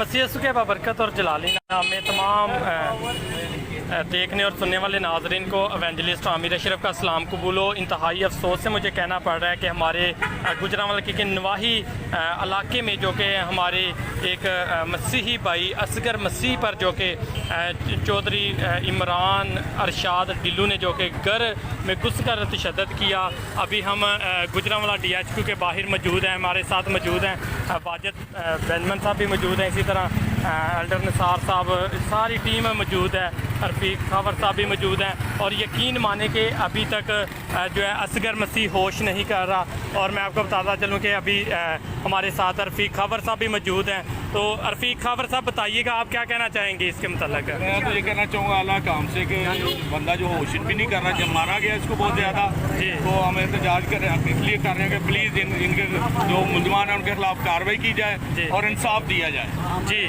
मसीह के बाबरकत और जलाली नाम में तमाम देखने और सुनने वाले नाजरीन को एवेंजलिस्ट आमिर अशरफ का सलाम कबूल हो। इंतहाई अफसोस से मुझे कहना पड़ रहा है कि हमारे गुजरांवाला के नवाही इलाके में जो कि हमारे एक मसीही भाई असगर मसीह पर जो कि चौधरी इमरान अरशाद डिल्लू ने जो कि घर में घुस कर तशद्दुद किया। अभी हम गुजरांवाला DHQ के बाहर मौजूद हैं, हमारे साथ मौजूद हैं वाजिद बेंजमन साहब भी मौजूद हैं, इसी तरह एल्डर निसार साहब, सारी टीम मौजूद है, रफ़ीक खावर साहब भी मौजूद हैं। और यकीन माने कि अभी तक जो है असगर मसीह होश नहीं कर रहा। और मैं आपको बताता चलूँ कि अभी हमारे साथ रफ़ीक खावर साहब भी मौजूद हैं। तो रफ़ीक खावर साहब बताइएगा, आप क्या कहना चाहेंगे इसके मतलब? मैं तो ये कहना चाहूँगा अल्लाह काम से कि बंदा जो होश भी नहीं कर रहा, जब मारा गया इसको बहुत ज़्यादा, तो हम एहतजाज कर रहे हैं, इसलिए कर रहे हैं कि प्लीज़ इनके जो मुलजमान हैं उनके खिलाफ कार्रवाई की जाए और इंसाफ दिया जाए। जी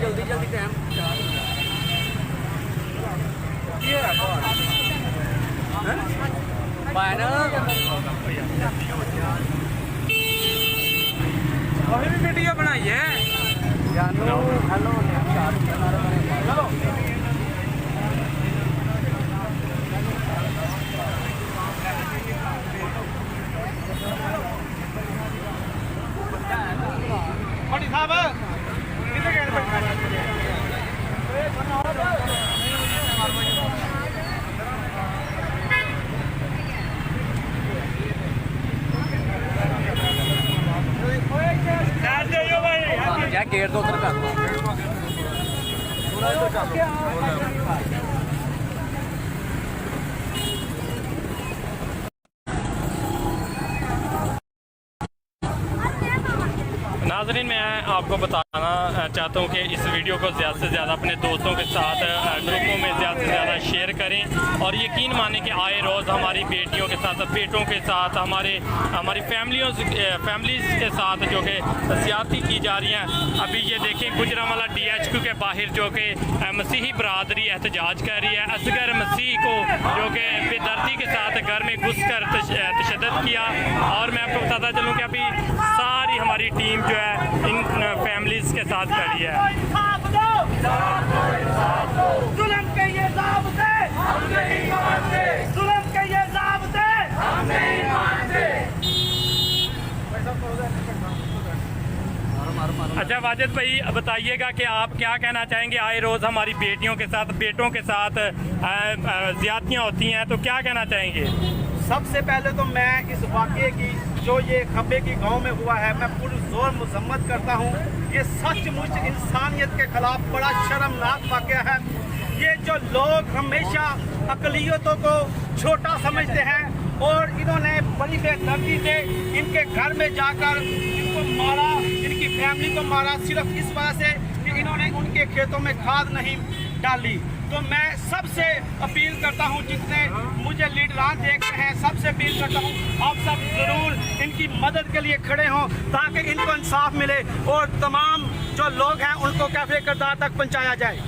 जल्दी जल्दी टाइम वीडियो बनाई है। क्या गेट तो उधर कर नाज़रीन, मैं आपको बताना चाहता हूँ कि इस वीडियो को ज़्यादा से ज़्यादा अपने दोस्तों के साथ ग्रुपों में ज़्यादा से ज़्यादा शेयर करें। और यकीन माने कि आए रोज़ हमारी बेटियों के साथ, बेटों के साथ, हमारी फैमिलीज़ के साथ जो कि ज़्यादती की जा रही हैं। अभी ये देखें गुजरांवाला DHQ के बाहर जो कि मसीही बरादरी एहतजाज कर रही है। असगर मसीह को जो कि बेदर्दी के साथ घर में घुस कर तशद्दुद किया। और मैं आपको बताता चलूँ कि अभी सारी हमारी टीम जो है इन फैमिलीज़ के साथ खड़ी है। अच्छा वाजिद भाई, बताइएगा कि आप क्या कहना चाहेंगे? आए रोज़ हमारी बेटियों के साथ, बेटों के साथ ज़्यादतियाँ होती हैं, तो क्या कहना चाहेंगे? सबसे पहले तो मैं इस वाक़े की जो ये खब्बे की गांव में हुआ है, मैं पूरी जोर मजम्मत करता हूँ। ये सचमुच इंसानियत के खिलाफ बड़ा शर्मनाक वाक़या है। ये जो लोग हमेशा अक़लियतों को छोटा समझते हैं और इन्होंने बड़ी बेदर्दी से इनके घर में जाकर इनको मारा, इनकी फैमिली को मारा, सिर्फ इस वजह से कि इन्होंने उनके खेतों में खाद नहीं डाली। तो मैं सबसे अपील करता हूं, जितने मुझे लीडरान देख रहे हैं, सबसे अपील करता हूं आप सब ज़रूर इनकी मदद के लिए खड़े हों ताकि इनको इंसाफ मिले और तमाम जो लोग हैं उनको कैफ़े किरदार तक पहुंचाया जाए।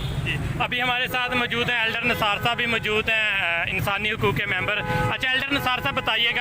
अभी हमारे साथ मौजूद हैं एल्डर निसार साहब भी मौजूद हैं, इंसानी हकूक़ के मेंबर। अच्छा एल्डर निसार साहब बताइएगा